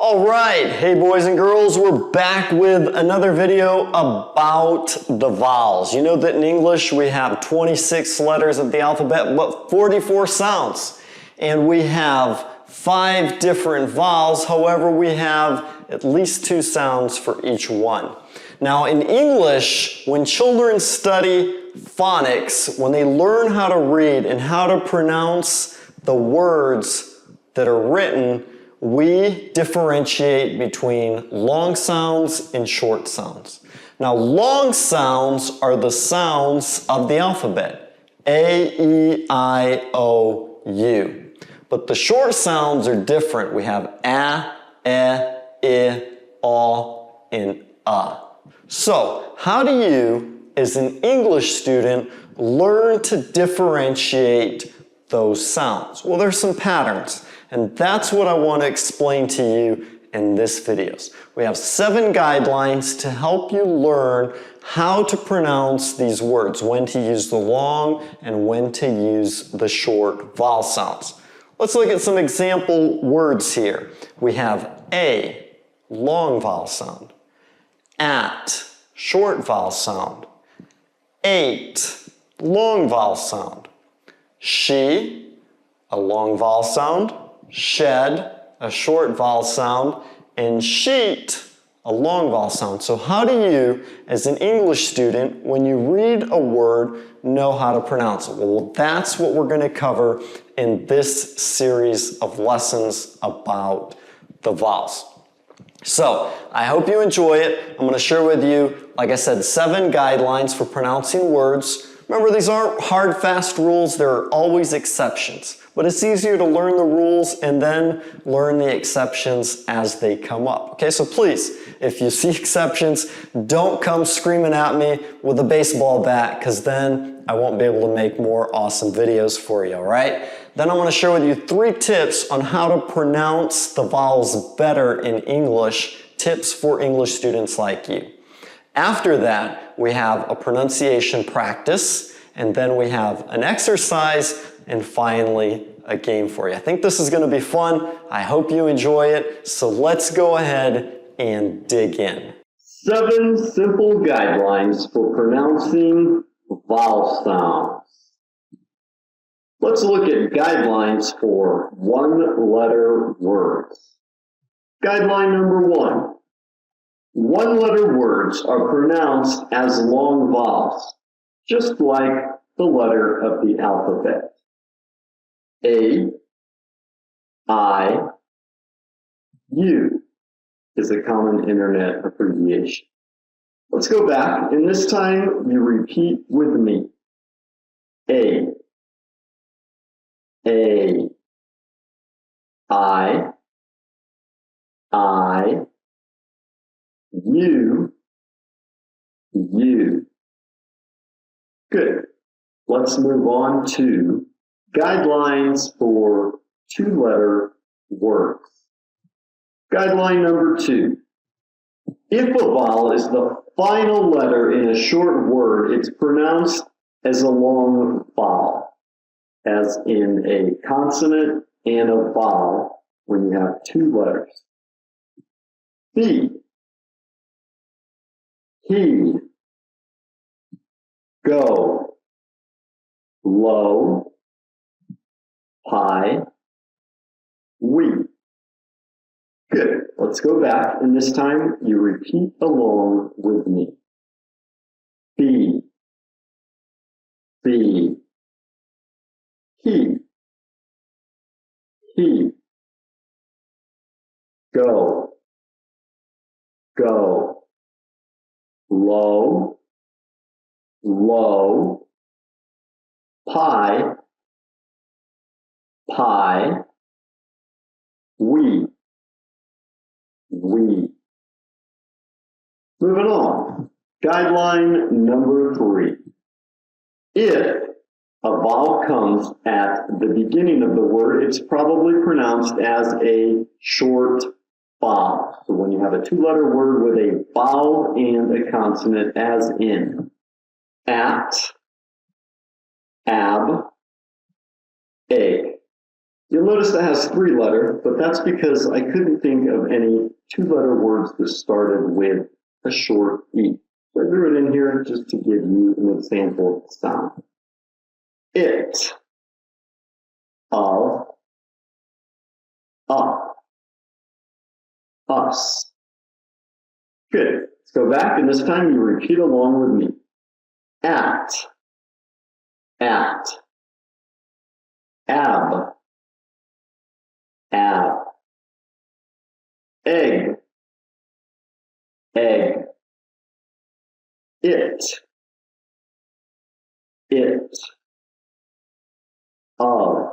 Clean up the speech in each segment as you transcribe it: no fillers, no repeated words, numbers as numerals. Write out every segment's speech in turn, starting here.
All right, hey boys and girls, we're back with another video about the vowels. You know that in English we have 26 letters of the alphabet, but 44 sounds. And we have 5 different vowels, however we have at least 2 sounds for each one. Now in English, when children study phonics, when they learn how to read and how to pronounce the words that are written, we differentiate between long sounds and short sounds. Now, long sounds are the sounds of the alphabet, A, E, I, O, U. But the short sounds are different. We have A, E, O, and So, how do you, as an English student, learn to differentiate those sounds? Well, there's some patterns. And that's what I want to explain to you in this video. We have 7 guidelines to help you learn how to pronounce these words, when to use the long and when to use the short vowel sounds. Let's look at some example words here. We have A, long vowel sound. At, short vowel sound. 8, long vowel sound. She, a long vowel sound. Shed, a short vowel sound, and sheet, a long vowel sound. So how do you, as an English student, when you read a word, know how to pronounce it? Well, that's what we're going to cover in this series of lessons about the vowels. So, I hope you enjoy it. I'm going to share with you, like I said, 7 guidelines for pronouncing words. Remember, these aren't hard, fast rules. There are always exceptions. But it's easier to learn the rules and then learn the exceptions as they come up. Okay, so please, if you see exceptions, don't come screaming at me with a baseball bat, because then I won't be able to make more awesome videos for you, all right? Then I'm going to share with you 3 tips on how to pronounce the vowels better in English, tips for English students like you. After that, we have a pronunciation practice, and then we have an exercise, and finally, a game for you. I think this is going to be fun. I hope you enjoy it. So let's go ahead and dig in. 7 simple guidelines for pronouncing vowel sounds. Let's look at guidelines for one-letter words. Guideline number 1. One-letter words are pronounced as long vowels, just like the letter of the alphabet. A, I, U is a common internet abbreviation. Let's go back, and this time you repeat with me. A, I, U. Good. Let's move on to guidelines for 2-letter words. Guideline number 2. If a vowel is the final letter in a short word, it's pronounced as a long vowel, as in a consonant and a vowel when you have 2 letters. B, he, go, low, high, we. Good. Let's go back, and this time you repeat along with me. B, he, go, low, pie, we. Moving on. Guideline number 3. If a vowel comes at the beginning of the word, it's probably pronounced as a short vowel. So when you have a 2-letter word with a vowel and a consonant, as in at, ab, egg. You'll notice that has 3 letters, but that's because I couldn't think of any 2-letter words that started with a short E. So I drew it in here just to give you an example of the sound. It, of, up, us. Good. Let's go back, and this time you repeat along with me. At, ab, ab, egg, it, of,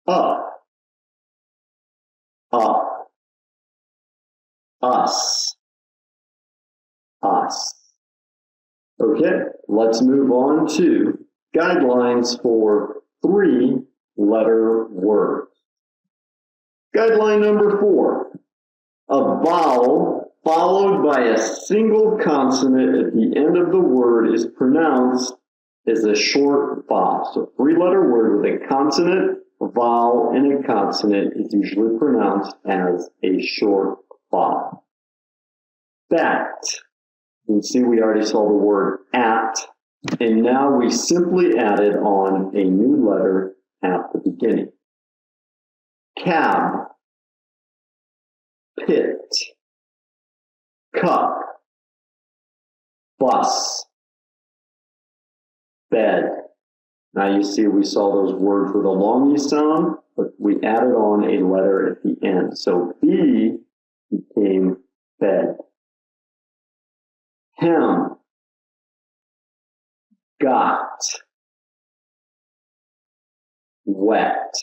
up, us. Okay, let's move on to guidelines for 3-letter words. Guideline number 4. A vowel followed by a single consonant at the end of the word is pronounced as a short vowel. So 3-letter word with a consonant, a vowel, and a consonant is usually pronounced as a short vowel. Bat. You can see we already saw the word at, and now we simply added on a new letter at the beginning. Cab, pit, cup, bus, bed. Now you see we saw those words with a long E sound, but we added on a letter at the end. So B became bed. Hem, got, wet.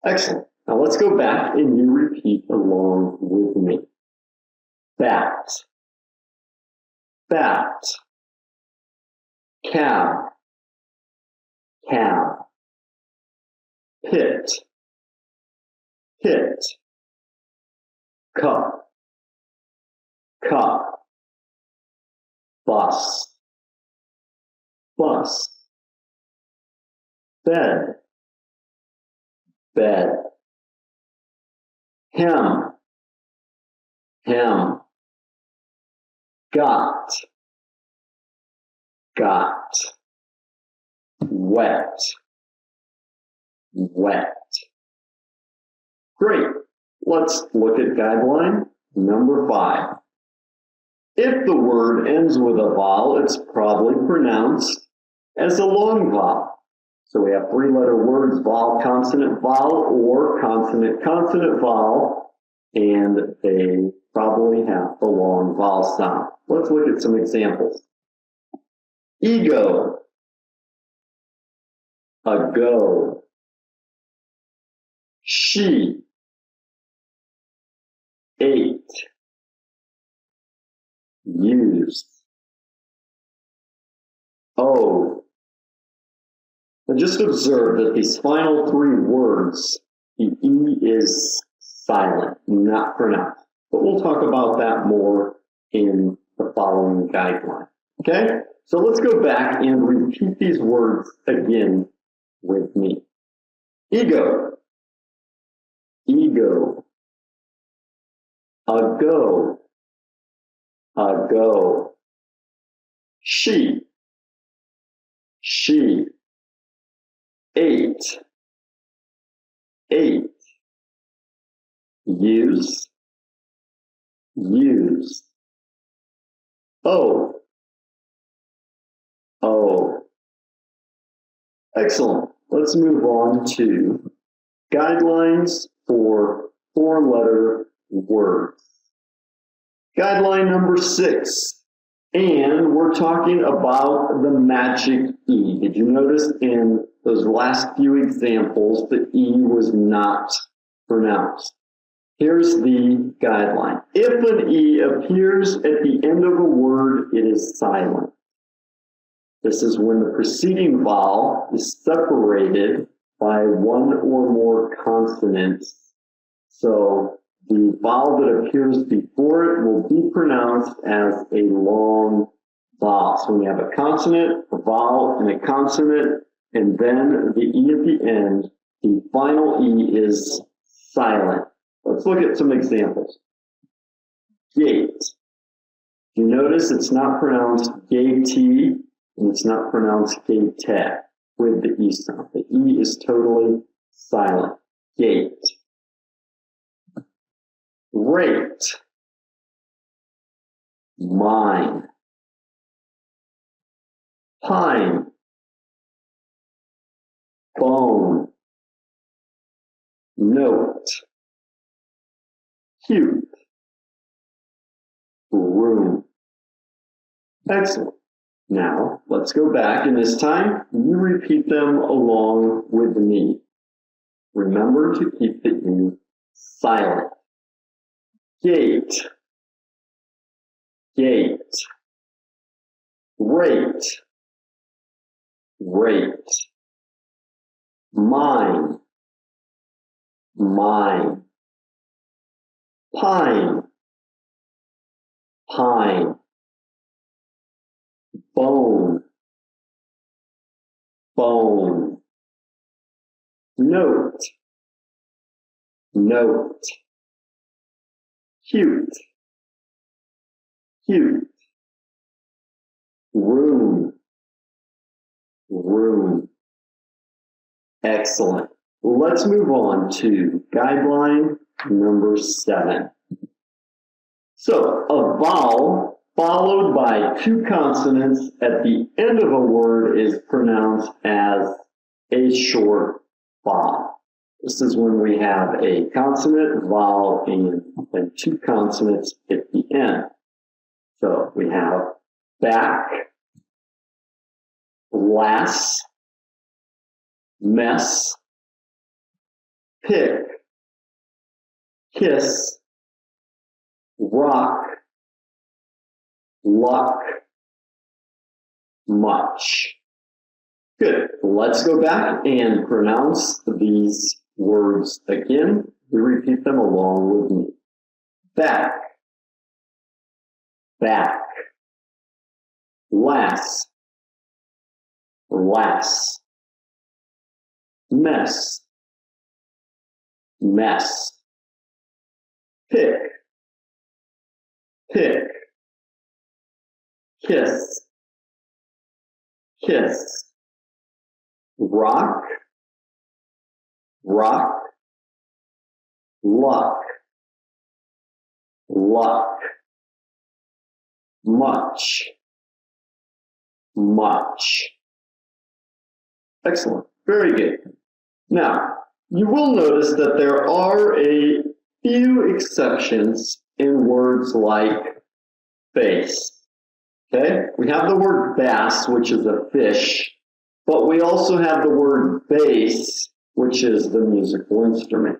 Excellent. Now let's go back and you repeat along with me. Bat, bat, cab, pit, cup, bus, bed, hem, got, wet. Great. Let's look at guideline number 5. If the word ends with a vowel, it's probably pronounced as a long vowel. So we have 3-letter words, vowel, consonant, vowel, or consonant, consonant, vowel, and they probably have the long vowel sound. Let's look at some examples. Ego, ago, she, ate, used, oh. And just observe that these final 3 words, the E is silent, not pronounced. But we'll talk about that more in the following guideline. Okay? So let's go back and repeat these words again with me. Ego, ego, ago, she, ate, use, oh. Excellent. Let's move on to guidelines for 4-letter words. Guideline number 6. And we're talking about the magic E. Did you notice in those last few examples the E was not pronounced? Here's the guideline. If an E appears at the end of a word, it is silent. This is when the preceding vowel is separated by 1 or more consonants. So the vowel that appears before it will be pronounced as a long vowel. So when you have a consonant, a vowel, and a consonant, and then the E at the end, the final E is silent. Let's look at some examples. Gate. You notice it's not pronounced gate, and it's not pronounced gate with the E sound. The E is totally silent. Gate. Rate. Mine. Pine. Bone. Note. Cute. Room. Excellent. Now, let's go back, and this time, you repeat them along with me. Remember to keep the E silent. Gate. Gate. Rate. Rate. Mine. Mine. Pine. Pine. Bone. Bone. Note. Note. Cute. Cute. Room. Room. Excellent. Let's move on to guideline number 7. So, a vowel followed by 2 consonants at the end of a word is pronounced as a short vowel. This is when we have a consonant, vowel, and then 2 consonants at the end. So we have back, lass, mess, pick, kiss, rock, luck, much. Good. Let's go back and pronounce these words again. We repeat them along with me. Back, back, lass, lass, mess, mess, pick, pick, kiss, kiss, rock, rock, luck, luck, much, much. Excellent. Very good. Now, you will notice that there are a few exceptions in words like face. Okay? We have the word bass, which is a fish, but we also have the word bass, which is the musical instrument.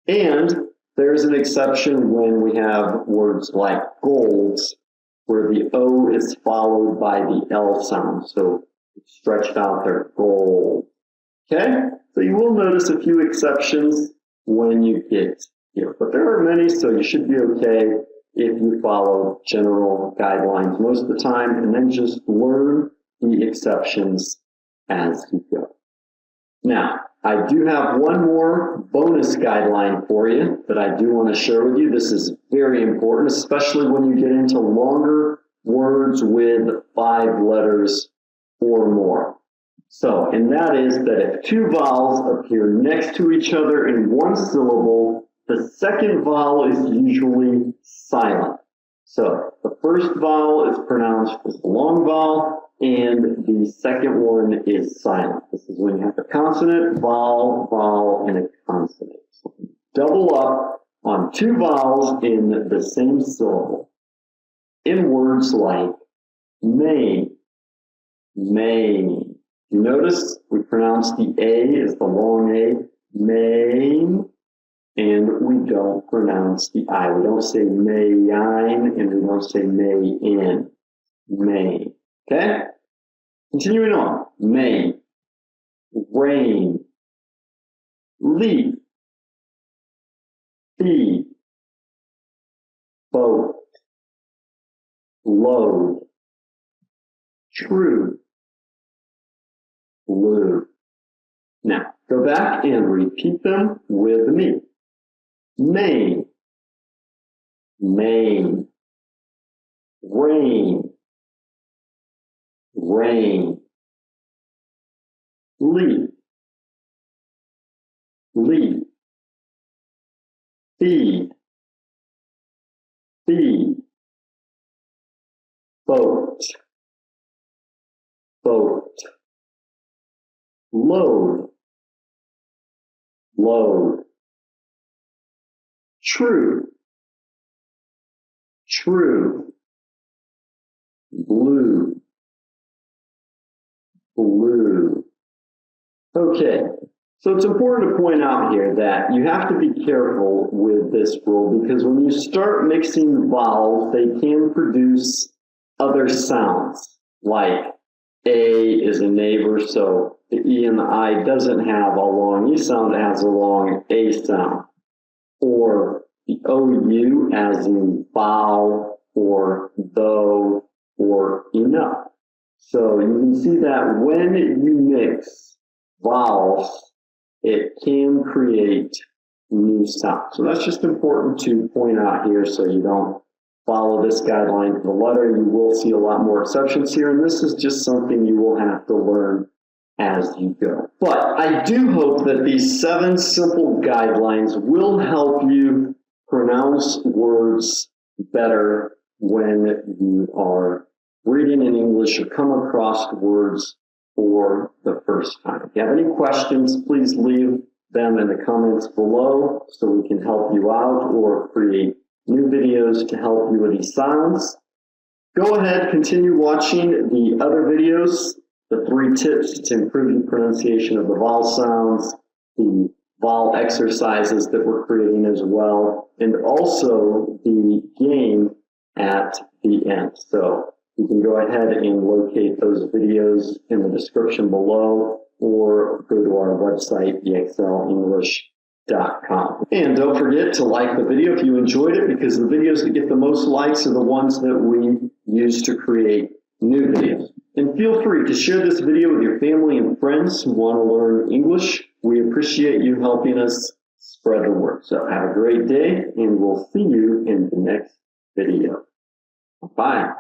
And there's an exception when we have words like gold, where the O is followed by the L sound. So it's stretched out there, gold. Okay? So you will notice a few exceptions when you get here, but there are many, so you should be okay if you follow general guidelines most of the time, and then just learn the exceptions as you go. Now, I do have one more bonus guideline for you that I do want to share with you. This is very important, especially when you get into longer words with 5 letters or more. So, and that is that if 2 vowels appear next to each other in one syllable, the second vowel is usually silent. So, the first vowel is pronounced as a long vowel, and the second one is silent. This is when you have a consonant, vowel, vowel, and a consonant. So double up on 2 vowels in the same syllable. In words like may, may. You notice we pronounce the A as the long A, may, and we don't pronounce the I. We don't say mayin, and we don't say mayin. May. Okay? Continuing on. May, rain, leaf, feed, boat, load, true, blue. Now, go back and repeat them with me. Main, main, rain, rain, leaf, leaf, feed, feed, boat, boat, load, load, true, true, blue, blue. Okay, so it's important to point out here that you have to be careful with this rule because when you start mixing vowels, they can produce other sounds, like A is a neighbor, so the E and the I doesn't have a long E sound, it has a long A sound. Or the OU as in bow, or though, or enough. So you can see that when you mix vowels, it can create new sounds. So that's just important to point out here so you don't follow this guideline to the letter. You will see a lot more exceptions here, and this is just something you will have to learn as you go. But I do hope that these 7 simple guidelines will help you pronounce words better when you are reading in English or come across words for the first time. If you have any questions, please leave them in the comments below so we can help you out or create new videos to help you with these sounds. Go ahead, continue watching the other videos, the 3 tips to improve the pronunciation of the vowel sounds, the vowel exercises that we're creating as well, and also the game at the end. So you can go ahead and locate those videos in the description below or go to our website, excelenglish.com. And don't forget to like the video if you enjoyed it, because the videos that get the most likes are the ones that we use to create new videos. And feel free to share this video with your family and friends who want to learn English. We appreciate you helping us spread the word. So have a great day, and we'll see you in the next video. Bye.